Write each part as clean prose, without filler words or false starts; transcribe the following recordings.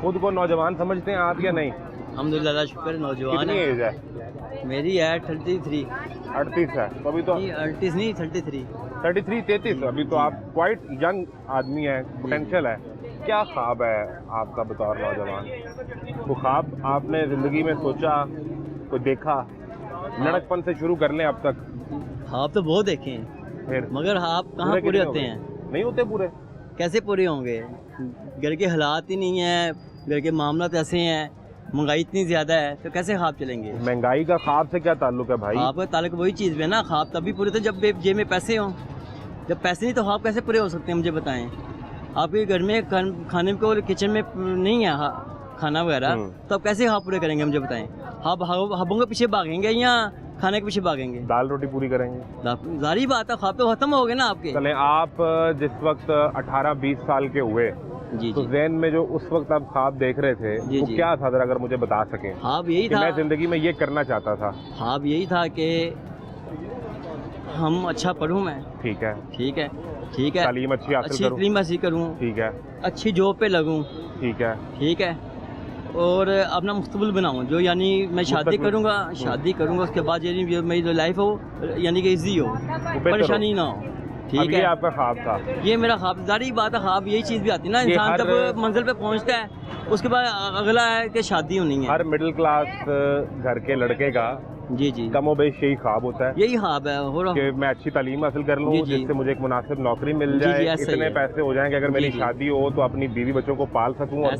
खुद को नौजवान समझते हैं आप या नहीं? अल्हम्दुलिल्लाह शुक्र नौजवान कितनी है। एज है? मेरी है 33। 38 है तो अभी तो 38 नहीं 33। 33 अभी तो आप क्वाइट यंग आदमी है, पोटेंशियल है। क्या ख्वाब है आपका बतौर नौजवान? वो ख्वाब आपने जिंदगी में सोचा, कोई देखा? लड़कपन से शुरू कर लें अब तक। ख्वाब तो बहुत देखे हैं फिर मगर ख्वाब कहाँ पूरे होते हैं? नहीं होते पूरे। कैसे पूरे होंगे? घर के हालात ही नहीं है, घर के मामलात ऐसे हैं, महंगाई इतनी ज़्यादा है तो कैसे ख्वाब चलेंगे? महंगाई का ख्वाब से क्या ताल्लुक है भाई? ख्वाब का ताल्लुक वही चीज़ में ना, ख्वाब तभी पूरे थे जब जेब में पैसे हों। जब पैसे नहीं तो ख्वाब कैसे पूरे हो सकते हैं मुझे बताएं? आपके घर में खाने को किचन में नहीं है खाना वगैरह तो आप कैसे ख्वाब पूरे करेंगे मुझे बताएं? ख्वाबों के पीछे भागेंगे या खाने के पीछे भागेंगे? दाल रोटी पूरी करेंगे। जारी बात है, ख्वाब तो खत्म हो गए ना आपके। चले आप जिस वक्त 18-20 साल के हुए जी तो ज़हन में जो उस वक्त आप ख्वाब देख रहे थे वो क्या था, अगर मुझे बता सकें? ख्वाब यही था, मैं जिंदगी में ये करना चाहता था। ख्वाब यही था कि हम अच्छा पढ़ूं मैं। ठीक है, ठीक है, ठीक है, तालीम अच्छी तालीम हासिल करूं, ठीक है, अच्छी जॉब पे लगूं, ठीक है, ठीक है, और अपना मुस्तकबिल बनाऊं जो यानी मैं शादी करूंगा उसके बाद यानी जो मेरी जो लाइफ हो यानी कि इजी हो, परेशानी ना हो। ठीक है, आपका ख्वाब था? ये मेरा ख्वाब। जारी बात है, ख्वाब यही चीज़ भी आती है ना, इंसान जब मंजिल पे पहुंचता है उसके बाद अगला है कि शादी होनी है। हर मिडिल क्लास घर के लड़के का जी कमोबेश यही ख्वाब होता है। यही ख्वाब है कि मैं अच्छी तालीम हासिल कर लूँ, जिससे मुझे एक मुनासिब नौकरी मिल जाए, इतने पैसे हो जाएं कि अगर मेरी शादी हो तो अपनी बीवी बच्चों को पाल सकूं। और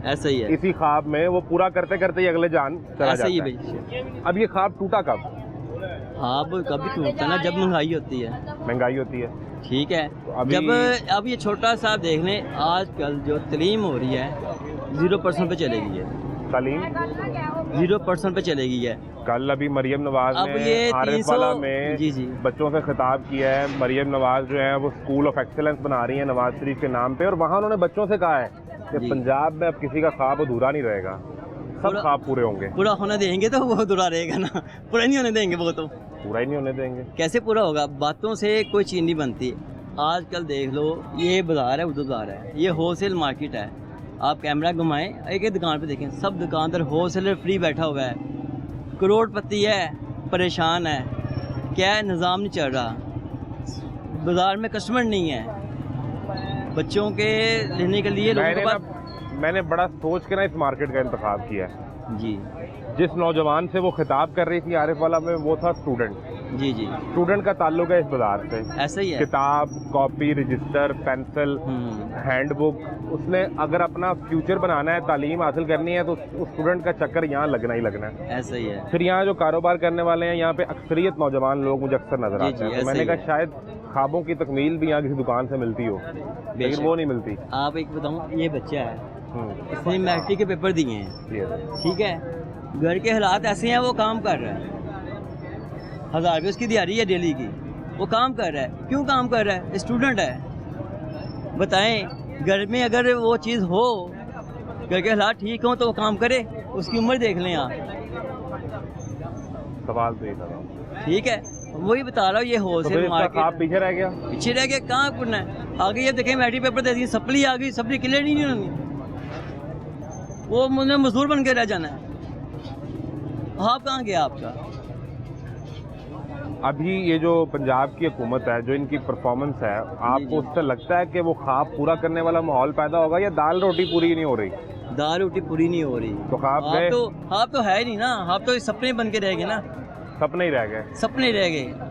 ऐसा ही है। इसी ख्वाब में वो पूरा करते करते ही अगले जान चला जाता है। अब ये ख्वाब टूटा कब? ख्वाब कभी टूटता ना जब महंगाई होती है। महंगाई होती है, ठीक है। तो जब अब ये छोटा सा देख लें, आजकल जो तालीम हो रही है 0% पे चले गई है। तालीम 0% पे चले गई है। कल अभी मरियम नवाज ने आरिफवाला में बच्चों से खिताब किया है। मरियम नवाज जो है वो स्कूल ऑफ एक्सीलेंस बना रही है नवाज शरीफ के नाम पे, और वहाँ उन्होंने बच्चों से कहा है कि पंजाब में अब किसी का ख्वाब अधूरा नहीं रहेगा, सब ख्वाब पूरे होंगे। पूरा होने देंगे तो वो अधूरा रहेगा ना, पूरा नहीं होने देंगे, वो तो पूरा ही नहीं होने देंगे। कैसे पूरा होगा? बातों से कोई चीज़ नहीं बनती। आजकल देख लो, ये बाजार है, उधर बाजार है, ये होलसेल मार्केट है। आप कैमरा घुमाएं, एक एक दुकान पे देखें, सब दुकानदार होलसेलर फ्री बैठा हुआ है, करोड़पति है, परेशान है, क्या है, निज़ाम नहीं चल रहा, बाजार में कस्टमर नहीं है, बच्चों के लेने के लिए मैंने बड़ा सोच के ना इस मार्केट का इंतखाब किया है जी। जिस नौजवान से वो खिताब कर रही थी आरिफवाला में, वो था स्टूडेंट। जी। स्टूडेंट का ताल्लुक है इस बाजार से। ऐसा ही है। किताब, कॉपी, रजिस्टर, पेंसिल, हैंडबुक, उसने अगर अपना फ्यूचर बनाना है, तालीम हासिल करनी है, तो उस स्टूडेंट का चक्कर यहाँ लगना ही लगना है। ऐसा ही है। फिर यहाँ जो कारोबार करने वाले हैं, यहाँ पे अक्सरियत नौजवान लोग मुझे अक्सर नजर आते हैं। तो मैंने कहा शायद ख्वाबों की तकमील भी यहाँ किसी दुकान से मिलती हो, लेकिन वो नहीं मिलती। आप एक बताऊँ, ये बच्चा है, इसने मैट्रिक के पेपर दिए हैं, ठीक है, घर के हालात ऐसे हैं, वो काम कर रहा है, 1000 रुपये उसकी दिहाड़ी है डेली की, वो काम कर रहा है। क्यों काम कर रहा है? स्टूडेंट है। बताएं, घर में अगर वो चीज़ हो, घर के हालात ठीक हो तो वो काम करे, उसकी उम्र देख लें आप। सवाल तो ये था, ठीक है, वही बता रहा हूँ, ये होलसेल मार्केट पीछे रह गया, कहाँ करना है आगे? ये देखें, मैट्रिक पेपर दे दिए, सप्ली आ गई, सप्ली क्लियर नहीं होनी, वो मुझे मजदूर बन के रह जाना है। आप कहाँ गया आपका? अभी ये जो पंजाब की हुकूमत है, जो इनकी परफॉर्मेंस है, आपको उससे लगता है कि वो ख्वाब पूरा करने वाला माहौल पैदा होगा, या दाल रोटी पूरी नहीं हो रही? दाल रोटी पूरी नहीं हो रही तो ख्वाब तो है ही नहीं ना, आप तो सपने बन के रह गए ना, सपने ही रह गए, सपने रह गए।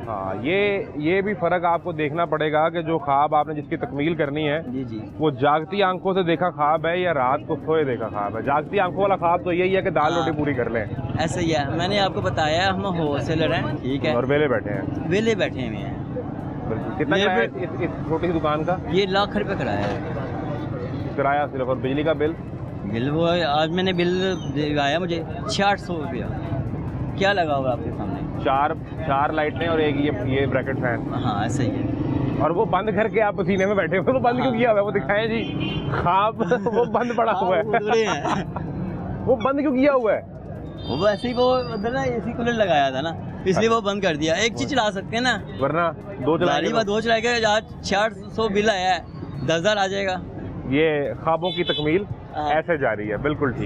हाँ, ये भी फर्क आपको देखना पड़ेगा कि जो ख्वाब आपने जिसकी तकमील करनी है, जी, वो जागती आंखों से देखा ख्वाब है या रात को सोए देखा ख्वाब है? जागती आंखों वाला ख्वाब तो यही है कि दाल रोटी पूरी कर लें। ऐसा ही है, मैंने आपको बताया, हम होलसेलर हैं, ठीक है, और वेले बैठे हैं, वेले बैठे हुए हैं। कितना किराया इस छोटी सी दुकान का? ये लाख रुपये किराया है, किराया सिर्फ। और बिजली का बिल? वो आज मैंने बिल आया मुझे 600 रुपया। क्या लगा हुआ आपके सामने? चार लाइटें और एक ये ब्रैकेट फैन। हाँ, ऐसा ही है। और वो बंद करके आप पसीने में बैठे हुए, तो बंद क्यों किया हुआ है? वो दिखाएं जी, ख्वाब वो बंद पड़ा हुआ है। वो बंद क्यों किया हुआ है? वो वैसे ही, वो अंदर ना एसी कूलर लगाया था ना, इसलिए वो बंद कर दिया। एक चीज चला सकते हैं ना, वरना दो चलाएंगे। 2 चलाएंगे, आज 600 बिल आया है, 10,000 आ जाएगा। ये ख्वाबों की तकमील हाँ। ऐसे जारी है, बिल्कुल ठीक।